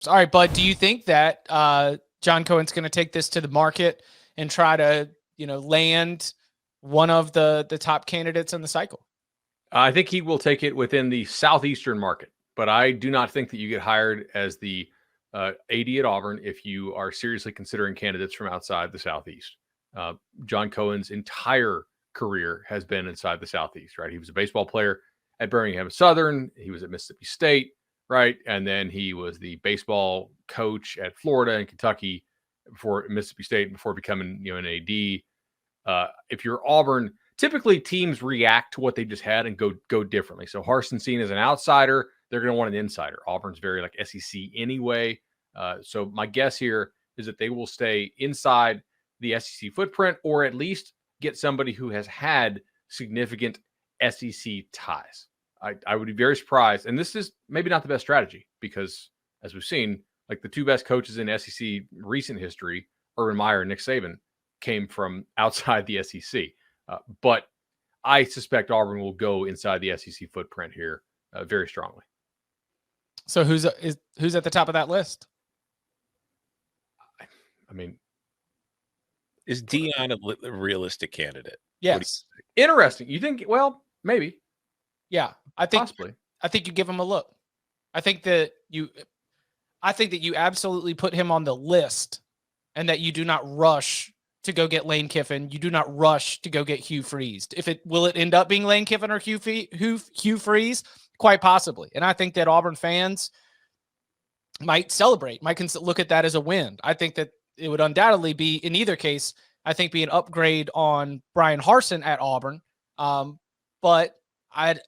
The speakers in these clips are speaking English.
All right, Bud, do you think that John Cohen's going to take this to the market and try to, land one of the top candidates in the cycle? I think he will take it within the southeastern market, but I do not think that you get hired as the AD at Auburn if you are seriously considering candidates from outside the Southeast. John Cohen's entire career has been inside the Southeast, right? He was a baseball player at Birmingham Southern. He was at Mississippi State, right? And then he was the baseball coach at Florida and Kentucky before Mississippi State, before becoming, an AD. If you're Auburn, typically teams react to what they just had and go differently. So Harsin seen as an outsider, they're going to want an insider. Auburn's very like SEC anyway. So my guess here is that they will stay inside the SEC footprint, or at least get somebody who has had significant SEC ties. I would be very surprised. And this is maybe not the best strategy because, as we've seen, like the two best coaches in SEC recent history, Urban Meyer and Nick Saban, came from outside the SEC. But I suspect Auburn will go inside the SEC footprint here very strongly. So who's at the top of that list? I mean, is Dion a realistic candidate? Yes. Interesting. You think? Well, maybe. Yeah, I think possibly. I think you give him a look. I think that you absolutely put him on the list, and that you do not rush to go get Lane Kiffin. You do not rush to go get Hugh Freeze. Will it end up being Lane Kiffin or Hugh Freeze? Quite possibly. And I think that Auburn fans might celebrate, might look at that as a win. I think that it would undoubtedly be, in either case, I think be an upgrade on Bryan Harsin at Auburn. But I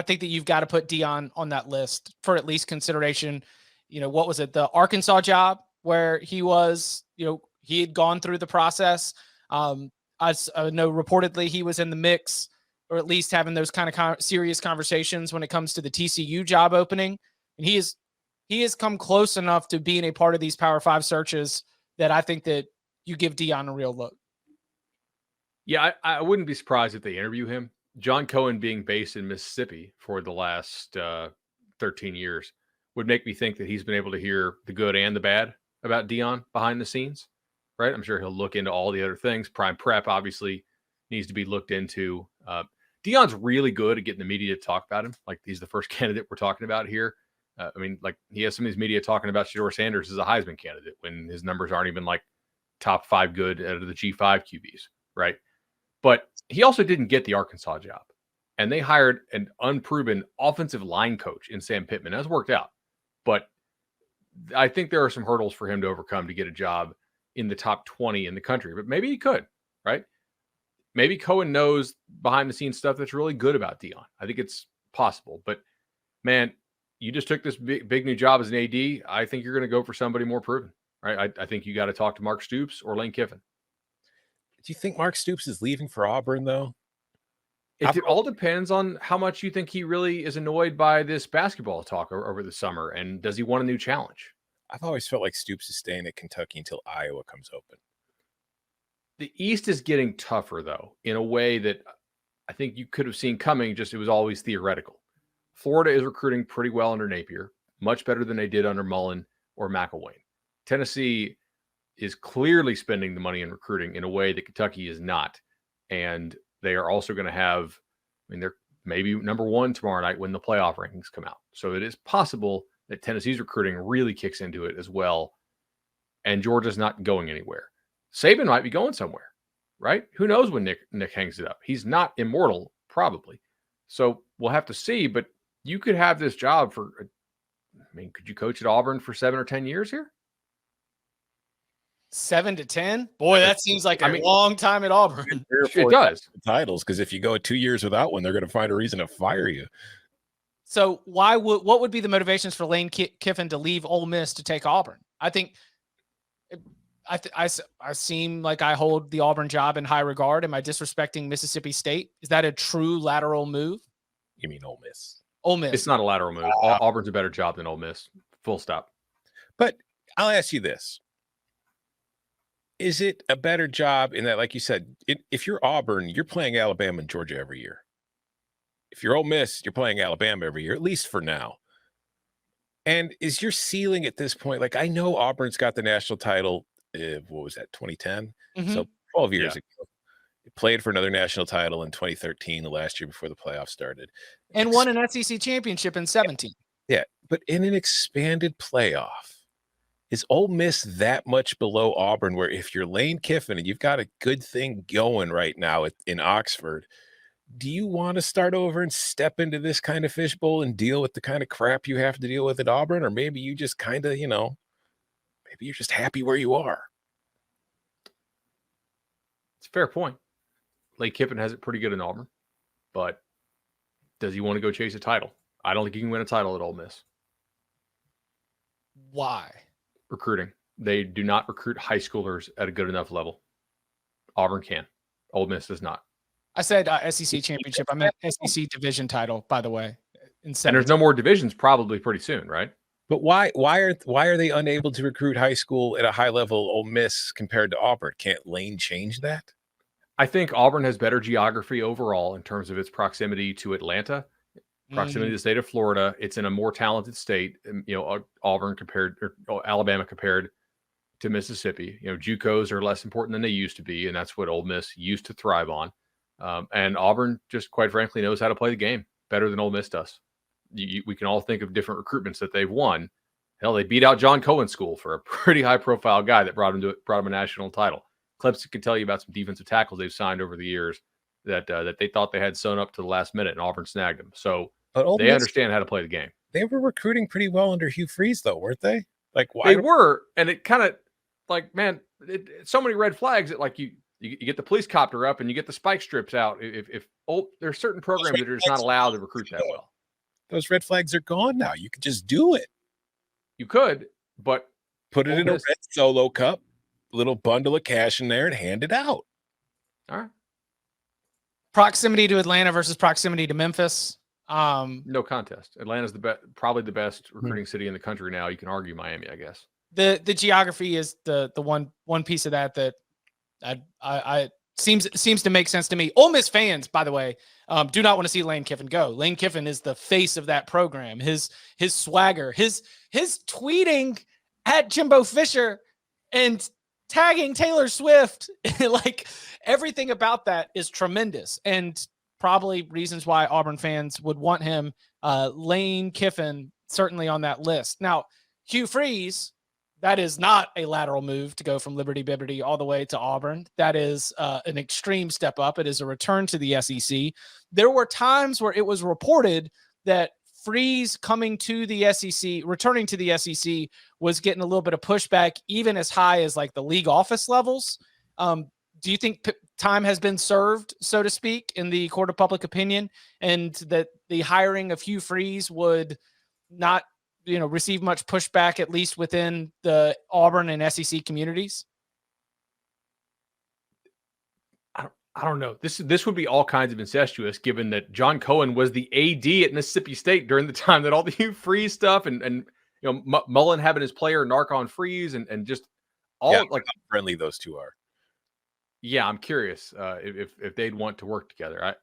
think that you've got to put Dion on that list for at least consideration. What was it? The Arkansas job where he was, he had gone through the process. I know reportedly he was in the mix, or at least having those kind of serious conversations when it comes to the TCU job opening. And he has come close enough to being a part of these Power 5 searches that I think that you give Dion a real look. Yeah, I wouldn't be surprised if they interview him. John Cohen being based in Mississippi for the last 13 years would make me think that he's been able to hear the good and the bad about Dion behind the scenes, right? I'm sure he'll look into all the other things. Prime prep obviously needs to be looked into. Dion's really good at getting the media to talk about him. Like, he's the first candidate we're talking about here. He has some of these media talking about Deion Sanders as a Heisman candidate when his numbers aren't even like top 5 good out of the G5 QBs, right? But he also didn't get the Arkansas job. And they hired an unproven offensive line coach in Sam Pittman. That's worked out. But I think there are some hurdles for him to overcome to get a job in the top 20 in the country. But maybe he could, right? Maybe Cohen knows behind the scenes stuff that's really good about Dion. I think it's possible. But, man, you just took this big new job as an AD. I think you're going to go for somebody more proven, right? I think you got to talk to Mark Stoops or Lane Kiffin. Do you think Mark Stoops is leaving for Auburn, though? It all depends on how much you think he really is annoyed by this basketball talk over the summer, and does he want a new challenge? I've always felt like Stoops is staying at Kentucky until Iowa comes open. The East is getting tougher, though, in a way that I think you could have seen coming, just it was always theoretical. Florida is recruiting pretty well under Napier, much better than they did under Mullen or McElwain. Tennessee is clearly spending the money in recruiting in a way that Kentucky is not. And they are also going to have, they're maybe number 1 tomorrow night when the playoff rankings come out. So it is possible that Tennessee's recruiting really kicks into it as well. And Georgia's not going anywhere. Saban might be going somewhere, right? Who knows when Nick hangs it up? He's not immortal, probably. So we'll have to see, but you could have this job for, could you coach at Auburn for 7 or 10 years here? 7 to 10? Boy, that seems like a long time at Auburn. It does. Titles, because if you go 2 years without one, they're going to find a reason to fire you. So what would be the motivations for Lane Kiffin to leave Ole Miss to take Auburn? I think I seem like I hold the Auburn job in high regard. Am I disrespecting Mississippi State? Is that a true lateral move? You mean Ole Miss? Ole Miss. It's not a lateral move. Auburn's a better job than Ole Miss. Full stop. But I'll ask you this. Is it a better job in that, like you said, if you're Auburn, you're playing Alabama and Georgia every year. If you're Ole Miss, you're playing Alabama every year, at least for now. And is your ceiling at this point, like I know Auburn's got the national title, what was that, 2010? So 12 years Yeah. ago. It played for another national title in 2013, the last year before the playoffs started. And won an SEC championship in 17. Yeah, but in an expanded playoff, is Ole Miss that much below Auburn where if you're Lane Kiffin and you've got a good thing going right now in Oxford, do you want to start over and step into this kind of fishbowl and deal with the kind of crap you have to deal with at Auburn? Or maybe you just kind of, maybe you're just happy where you are. It's a fair point. Lane Kiffin has it pretty good in Auburn, but does he want to go chase a title? I don't think he can win a title at Ole Miss. Why? Recruiting. They do not recruit high schoolers at a good enough level. Auburn can. Ole Miss does not. I said SEC championship. I meant SEC division title, by the way. And there's no more divisions probably pretty soon, right? But why are they unable to recruit high school at a high level Ole Miss compared to Auburn? Can't Lane change that? I think Auburn has better geography overall in terms of its proximity to Atlanta, proximity to the state of Florida. It's in a more talented state, Auburn Alabama compared to Mississippi. JUCOs are less important than they used to be, and that's what Ole Miss used to thrive on. And Auburn just quite frankly knows how to play the game better than Ole Miss does. We can all think of different recruitments that they've won. Hell, they beat out John Cohen's school for a pretty high-profile guy that brought him a national title. Clemson can tell you about some defensive tackles they've signed over the years that they thought they had sewn up to the last minute, and Auburn snagged them. So they understand how to play the game. They were recruiting pretty well under Hugh Freeze, though, weren't they? Like why? They were, and it kind of like, man, so many red flags that like you get the police copter up and you get the spike strips out. If there's certain programs that are just not allowed to recruit that well. Those red flags are gone now. You could just do it. You could, but put it in a red Solo cup, little bundle of cash in there, and hand it out. All right. Proximity to Atlanta versus proximity to Memphis. No contest. Atlanta's probably the best recruiting city in the country now. You can argue Miami, I guess. The geography is the one piece of that I seems to make sense to me. Ole Miss fans, by the way, do not want to see Lane Kiffin go. Lane Kiffin is the face of that program. His swagger, his tweeting at Jimbo Fisher and tagging Taylor Swift, like everything about that is tremendous, and probably reasons why Auburn fans would want him. Lane Kiffin certainly on that list. Now, Hugh Freeze, that is not a lateral move to go from Liberty all the way to Auburn. That is an extreme step up. It is a return to the SEC. There were times where it was reported that Freeze coming to the SEC, returning to the SEC, was getting a little bit of pushback, even as high as like the league office levels. Do you think time has been served, so to speak, in the court of public opinion, and that the hiring of Hugh Freeze would not receive much pushback, at least within the Auburn and SEC communities? I don't know. This would be all kinds of incestuous, given that John Cohen was the AD at Mississippi State during the time that all the Hugh Freeze stuff and Mullen having his player narc on Freeze and just all like how friendly those two are. Yeah, I'm curious if they'd want to work together.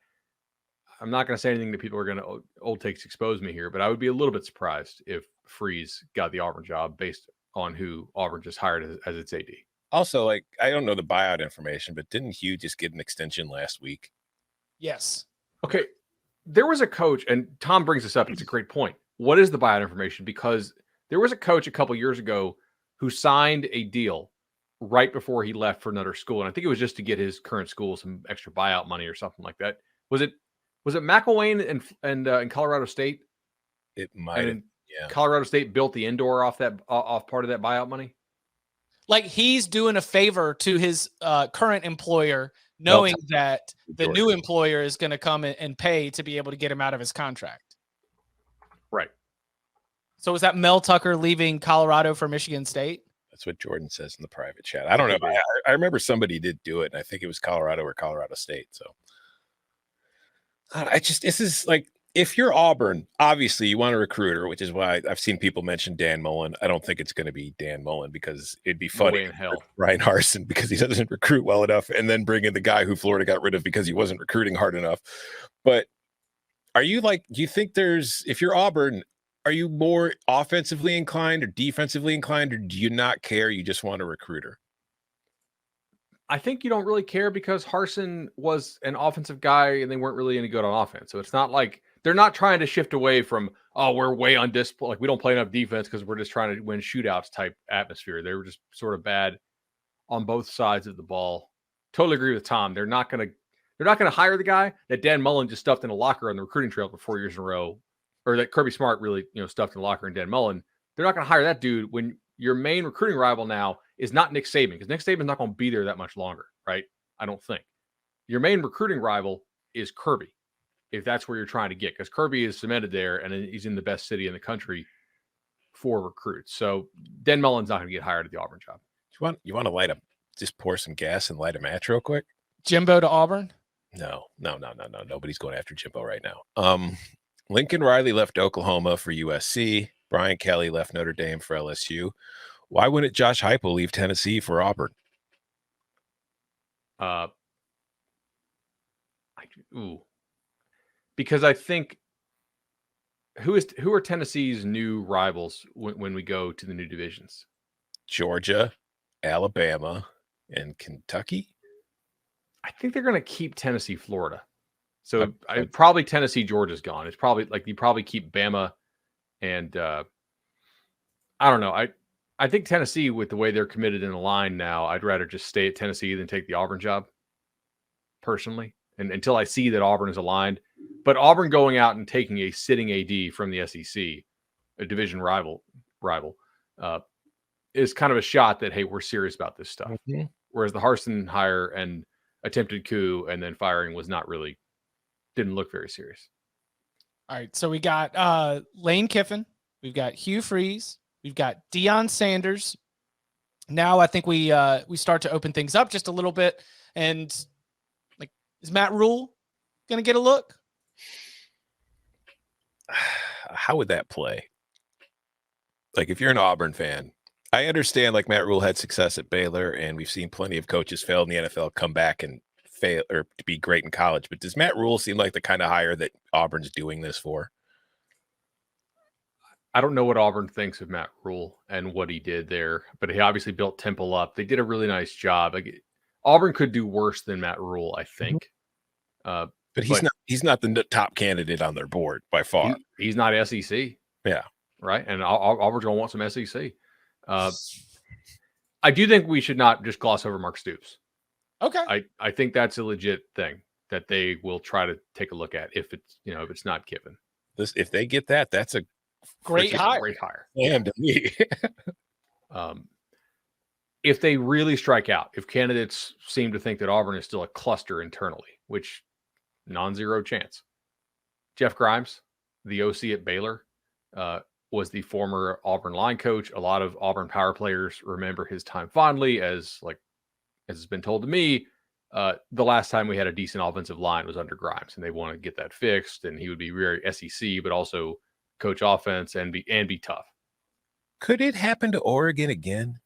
I'm not going to say anything that people are going to old takes expose me here, but I would be a little bit surprised if Freeze got the Auburn job based on who Auburn just hired as its AD. Also, like, I don't know the buyout information, but didn't Hugh just get an extension last week? Yes. Okay. There was a coach, and Tom brings this up. It's a great point. What is the buyout information? Because there was a coach a couple years ago who signed a deal right before he left for another school. And I think it was just to get his current school some extra buyout money or something like that. Was it McElwain and in Colorado State? It might have. Yeah. Colorado State built the indoor off part of that buyout money. Like he's doing a favor to his current employer, knowing that the new employer is going to come and pay to be able to get him out of his contract. Right. So was that Mel Tucker leaving Colorado for Michigan State? That's what Jordan says in the private chat. I don't know. I remember somebody did do it, and I think it was Colorado or Colorado State. So this is like, if you're Auburn, obviously you want a recruiter, which is why I've seen people mention Dan Mullen. I don't think it's going to be Dan Mullen because it'd be funny. Bryan Harsin, because he doesn't recruit well enough, and then bring in the guy who Florida got rid of because he wasn't recruiting hard enough. But are you like, do you think if you're Auburn, Are you more offensively inclined or defensively inclined, or do you not care? You just want a recruiter? I think you don't really care because Harsin was an offensive guy and they weren't really any good on offense. So it's not like they're not trying to shift away from, oh, we're way undisciplined. Like we don't play enough defense because we're just trying to win shootouts type atmosphere. They were just sort of bad on both sides of the ball. Totally agree with Tom. They're not going to hire the guy that Dan Mullen just stuffed in a locker on the recruiting trail for 4 years in a row, or that Kirby Smart really, stuffed in a locker in Dan Mullen. They're not going to hire that dude when your main recruiting rival now is not Nick Saban, because Nick Saban's not going to be there that much longer, right? I don't think. Your main recruiting rival is Kirby, if that's where you're trying to get, because Kirby is cemented there and he's in the best city in the country for recruits. So Dan Mullen's not going to get hired at the Auburn job. You want to just pour some gas and light a match real quick? Jimbo to Auburn? No. Nobody's going after Jimbo right now. Lincoln Riley left Oklahoma for USC. Brian Kelly left Notre Dame for LSU. Why wouldn't Josh Heupel leave Tennessee for Auburn? Because I think who are Tennessee's new rivals when we go to the new divisions? Georgia, Alabama, and Kentucky. I think they're going to keep Tennessee, Florida. So probably Tennessee, Georgia's gone. It's probably like you probably keep Bama, and I don't know. I think Tennessee, with the way they're committed in the line now, I'd rather just stay at Tennessee than take the Auburn job, personally. And until I see that Auburn is aligned, but Auburn going out and taking a sitting AD from the SEC, a division rival, is kind of a shot that, hey, we're serious about this stuff. Mm-hmm. Whereas the Harsin hire and attempted coup and then firing didn't look very serious. All right, so we got Lane Kiffin, we've got Hugh Freeze, we've got Deion Sanders. Now I think we start to open things up just a little bit. And like, is Matt Rule going to get a look? How would that play? Like, if you're an Auburn fan, I understand like Matt Rule had success at Baylor, and we've seen plenty of coaches fail in the NFL, come back and fail or to be great in college. But does Matt Rule seem like the kind of hire that Auburn's doing this for? I don't know what Auburn thinks of Matt Rule and what he did there, but he obviously built Temple up. They did a really nice job. Auburn could do worse than Matt Rule, I think. But he's not the top candidate on their board by far. He's not SEC. Yeah. Right. And Auburn's going to want some SEC. I do think we should not just gloss over Mark Stoops. Okay. I think that's a legit thing that they will try to take a look at if it's not Kiffin. If they get that, that's a great hire. Great hire. Damn to me. If they really strike out, if candidates seem to think that Auburn is still a cluster internally, which non-zero chance. Jeff Grimes, the OC at Baylor, was the former Auburn line coach. A lot of Auburn power players remember his time fondly, as has been told to me, the last time we had a decent offensive line was under Grimes, and they want to get that fixed. And he would be very SEC, but also coach offense and be tough. Could it happen to Oregon again?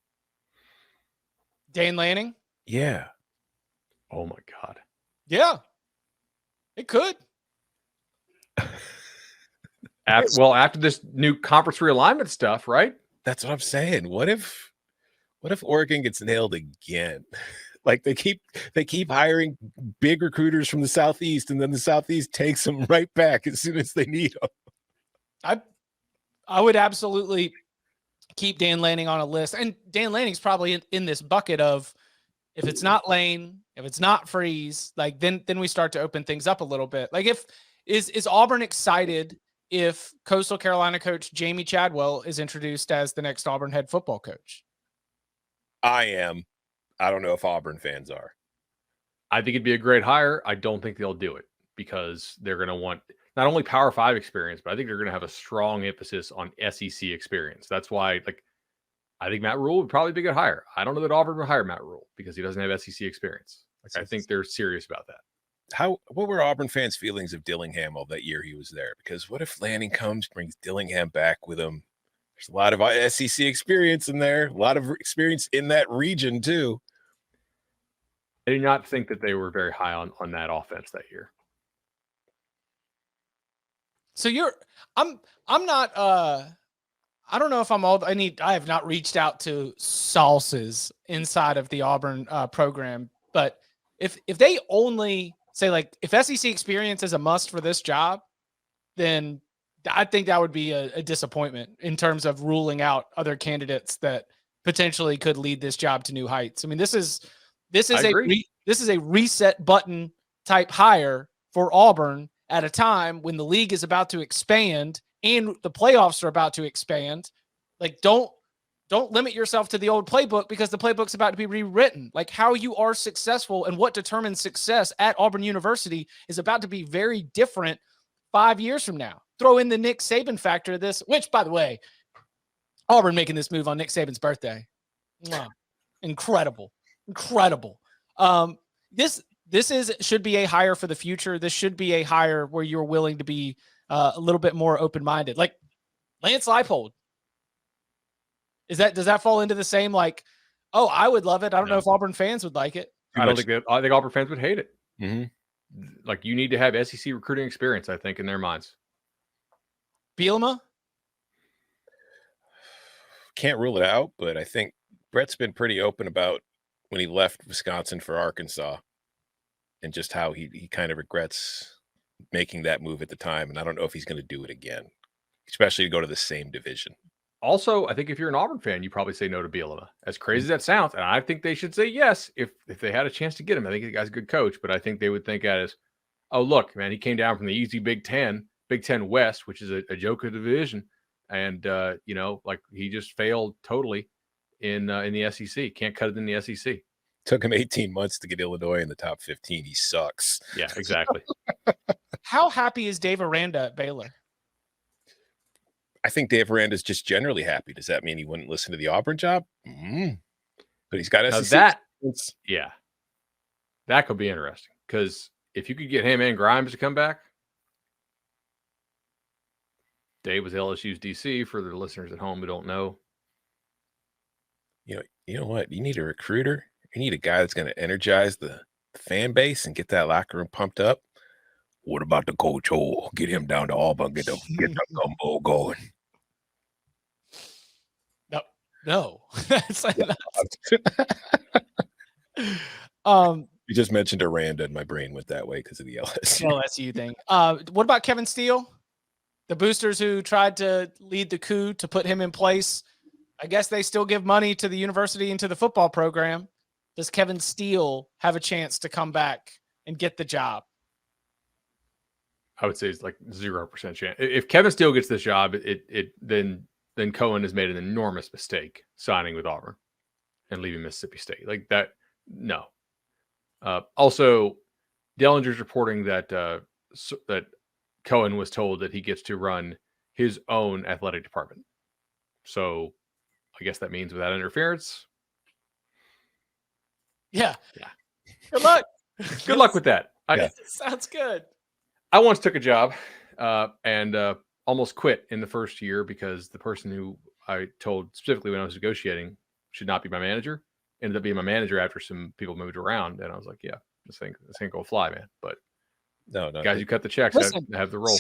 Dane Lanning? Yeah. Oh my God. Yeah. It could. After this new conference realignment stuff, right? That's what I'm saying. What if Oregon gets nailed again? Like they keep hiring big recruiters from the Southeast, and then the Southeast takes them right back as soon as they need them. I would absolutely keep Dan Lanning on a list. And Dan Lanning's probably in this bucket of, if it's not Lane, if it's not Freeze, like then we start to open things up a little bit. Like is Auburn excited if Coastal Carolina coach Jamie Chadwell is introduced as the next Auburn head football coach? I am. I don't know if Auburn fans are. I think it'd be a great hire. I don't think they'll do it because they're going to want not only Power 5 experience, but I think they're going to have a strong emphasis on SEC experience. That's why, I think Matt Rule would probably be a good hire. I don't know that Auburn would hire Matt Rule because he doesn't have SEC experience. I think they're serious about that. What were Auburn fans' feelings of Dillingham all that year he was there? Because what if Lanning brings Dillingham back with him? There's a lot of SEC experience in there, a lot of experience in that region too. I do not think that they were very high on that offense that year. So I'm not, I don't know if I have not reached out to sources inside of the Auburn program, but if they only say like, if SEC experience is a must for this job, then I think that would be a disappointment in terms of ruling out other candidates that potentially could lead this job to new heights. I mean, this is a reset button type hire for Auburn at a time when the league is about to expand and the playoffs are about to expand. Like, don't limit yourself to the old playbook, because the playbook's about to be rewritten. Like, how you are successful and what determines success at Auburn University is about to be very different 5 years from now. Throw in the Nick Saban factor to this, which, by the way, Auburn making this move on Nick Saban's birthday. Wow. Incredible. This should be a hire for the future. This should be a hire where you're willing to be a little bit more open-minded. Like Lance Leipold. Does that fall into the same, like, oh, I would love it. I don't know if Auburn fans would like it. I think Auburn fans would hate it. Mm-hmm. Like, you need to have SEC recruiting experience, I think, in their minds. Bielema? Can't rule it out, but I think Brett's been pretty open about when he left Wisconsin for Arkansas and just how he kind of regrets making that move at the time. And I don't know if he's going to do it again, especially to go to the same division. Also, I think if you're an Auburn fan, you probably say no to Bielema. As crazy as that sounds, and I think they should say yes if they had a chance to get him. I think the guy's a good coach, but I think they would think at as, oh, look, man, he came down from the easy Big Ten West, which is a joke of division, and like, he just failed totally in the SEC. Can't cut it in the SEC. Took him 18 months to get Illinois in the top 15. He sucks. Yeah, exactly. How happy is Dave Aranda at Baylor? I think Dave Aranda's just generally happy. Does that mean he wouldn't listen to the Auburn job? Mm-hmm. But he's got SEC. That could be interesting, because if you could get him and Grimes to come back. Dave was LSU's DC, for the listeners at home who don't know. You know what? You need a recruiter. You need a guy that's going to energize the fan base and get that locker room pumped up. What about the coach? Oh, get him down to Auburn. Get the gumbo going. No. You just mentioned Aranda, and my brain went that way because of the LSU thing. What about Kevin Steele? The boosters who tried to lead the coup to put him in place. I guess they still give money to the university and to the football program. Does Kevin Steele have a chance to come back and get the job? I would say it's like 0% chance. If Kevin Steele gets this job, then Cohen has made an enormous mistake signing with Auburn and leaving Mississippi State. Like that, no. Also, Dellinger's reporting that that Cohen was told that he gets to run his own athletic department. So I guess that means without interference. Yeah. Good luck. Good luck with that. Sounds good. I once took a job and almost quit in the first year because the person who I told specifically when I was negotiating should not be my manager ended up being my manager after some people moved around. And I was like, yeah, this ain't gonna fly, man. But no, guys, you cut the checks, have the role.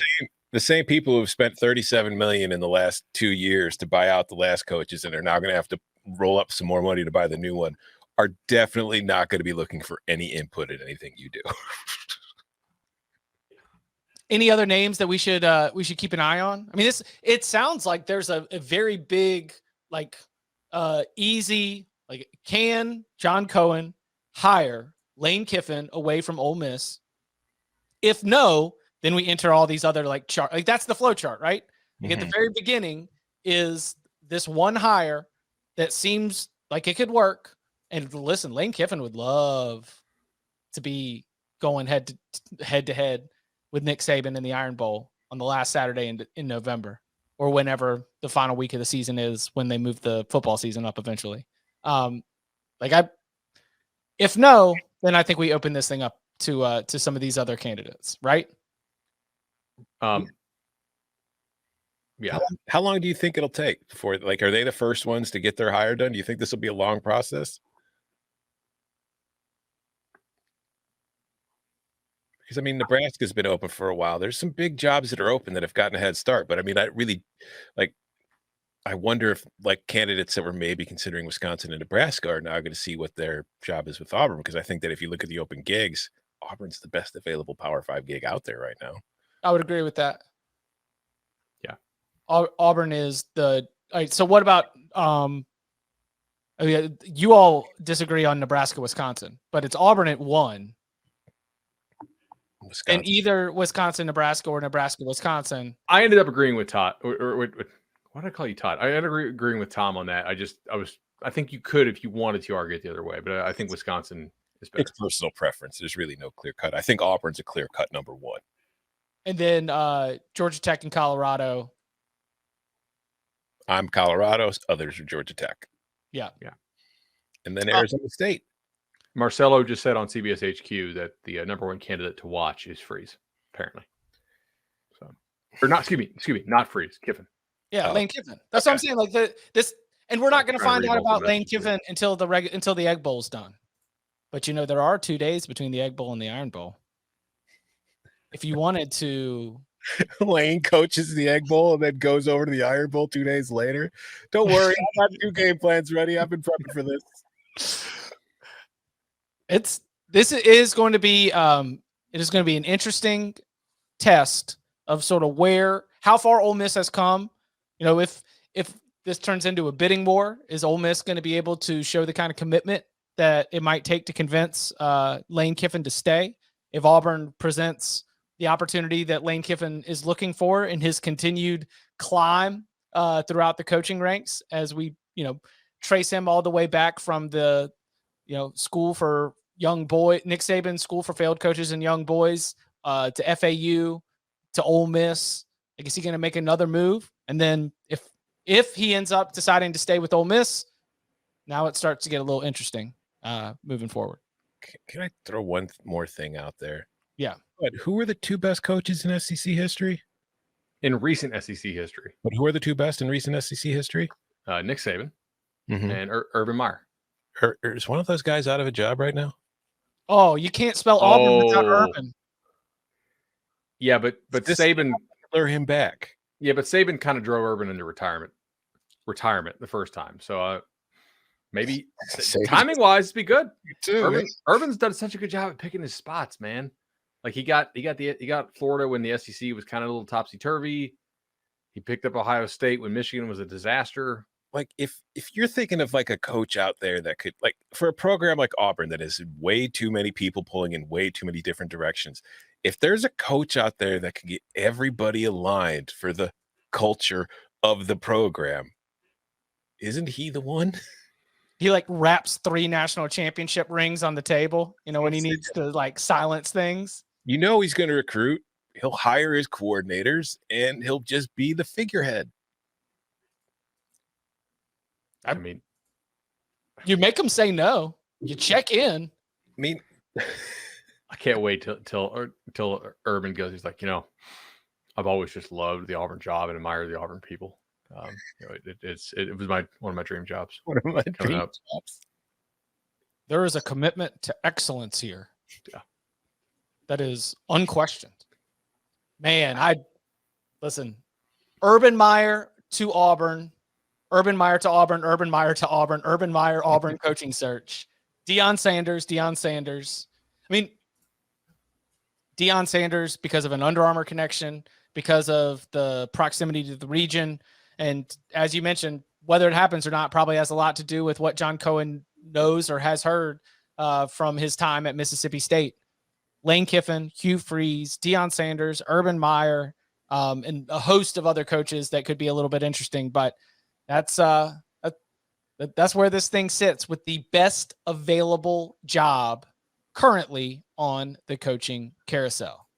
The same people who've spent $37 million in the last 2 years to buy out the last coaches and are now going to have to roll up some more money to buy the new one are definitely not going to be looking for any input in anything you do. Any other names that we should keep an eye on? I mean, it sounds like there's a very big, like, easy, like, can John Cohen hire Lane Kiffin away from Ole Miss? If no, then we enter all these other, like, chart. Like, that's the flow chart, right? Like, at the very beginning is this one hire that seems like it could work. And listen, Lane Kiffin would love to be going head to head with Nick Saban in the Iron Bowl on the last Saturday in November, or whenever the final week of the season is, when they move the football season up eventually. If no, then I think we open this thing up to some of these other candidates, right? Yeah. How long do you think it'll take before, like, are they the first ones to get their hire done? Do you think this will be a long process? Because I mean, Nebraska's been open for a while. There's some big jobs that are open that have gotten a head start. But I mean, I really like. I wonder if like candidates that were maybe considering Wisconsin and Nebraska are now going to see what their job is with Auburn. Because I think that if you look at the open gigs, Auburn's the best available Power 5 gig out there right now. I would agree with that. Yeah. Auburn is the all right, so what about you all disagree on Nebraska, Wisconsin, but it's Auburn at 1. Wisconsin. And either Wisconsin, Nebraska, or Nebraska, Wisconsin. I ended up agreeing with Todd. Or why did I call you Todd? I ended up agreeing with Tom on that. I think you could, if you wanted to, argue it the other way, but I think Wisconsin is better. It's personal preference. There's really no clear cut. I think Auburn's a clear cut number 1. And then Georgia Tech and Colorado. I'm Colorado. Others are Georgia Tech. Yeah. And then Arizona State. Marcelo just said on CBS HQ that the number 1 candidate to watch is Freeze, apparently. So, or not, excuse me, not Freeze, Kiffin. Yeah, Lane Kiffin. That's what I'm saying. Like this, and we're not going to find out about Lane Kiffin until the Egg Bowl's done. But there are 2 days between the Egg Bowl and the Iron Bowl. If you wanted to, Lane coaches the Egg Bowl and then goes over to the Iron Bowl 2 days later. Don't worry, I got 2 game plans ready. I've been prepping for this. This is going to be it is going to be an interesting test of sort of how far Ole Miss has come. If this turns into a bidding war, is Ole Miss going to be able to show the kind of commitment that it might take to convince Lane Kiffin to stay? If Auburn presents the opportunity that Lane Kiffin is looking for in his continued climb throughout the coaching ranks, as we trace him all the way back from the school for young boy, Nick Saban School for Failed Coaches and Young Boys, to FAU, to Ole Miss. Like, is he going to make another move? And then if he ends up deciding to stay with Ole Miss, now it starts to get a little interesting moving forward. Can I throw one more thing out there? Yeah. But who are the 2 best coaches in SEC history? In recent SEC history. But who are the 2 best in recent SEC history? Nick Saban and Urban Meyer. Is one of those guys out of a job right now? Oh, you can't spell Auburn without Urban. Yeah, but Saban lure him back. Yeah, but Saban kind of drove Urban into retirement the first time. So maybe timing wise, it'd be good. Urban's done such a good job at picking his spots, man. Like he got Florida when the SEC was kind of a little topsy turvy. He picked up Ohio State when Michigan was a disaster. Like if you're thinking of like a coach out there that could, like, for a program like Auburn that has way too many people pulling in way too many different directions, if there's a coach out there that can get everybody aligned for the culture of the program, isn't he the one? He like wraps 3 national championship rings on the table, when he needs to like silence things. He's going to recruit. He'll hire his coordinators and he'll just be the figurehead. I mean, you make him say no. You check in. I mean, I can't wait till Urban goes. He's like, I've always just loved the Auburn job and admired the Auburn people. It was one of my dream jobs. One of my dream jobs. There is a commitment to excellence here. Yeah, that is unquestioned. Man, listen. Urban Meyer to Auburn. Urban Meyer to Auburn, Urban Meyer to Auburn, Urban Meyer, Auburn coaching search. Deion Sanders. I mean, Deion Sanders, because of an Under Armour connection, because of the proximity to the region. And as you mentioned, whether it happens or not probably has a lot to do with what John Cohen knows or has heard from his time at Mississippi State. Lane Kiffin, Hugh Freeze, Deion Sanders, Urban Meyer, and a host of other coaches that could be a little bit interesting. But that's where this thing sits, with the best available job currently on the coaching carousel.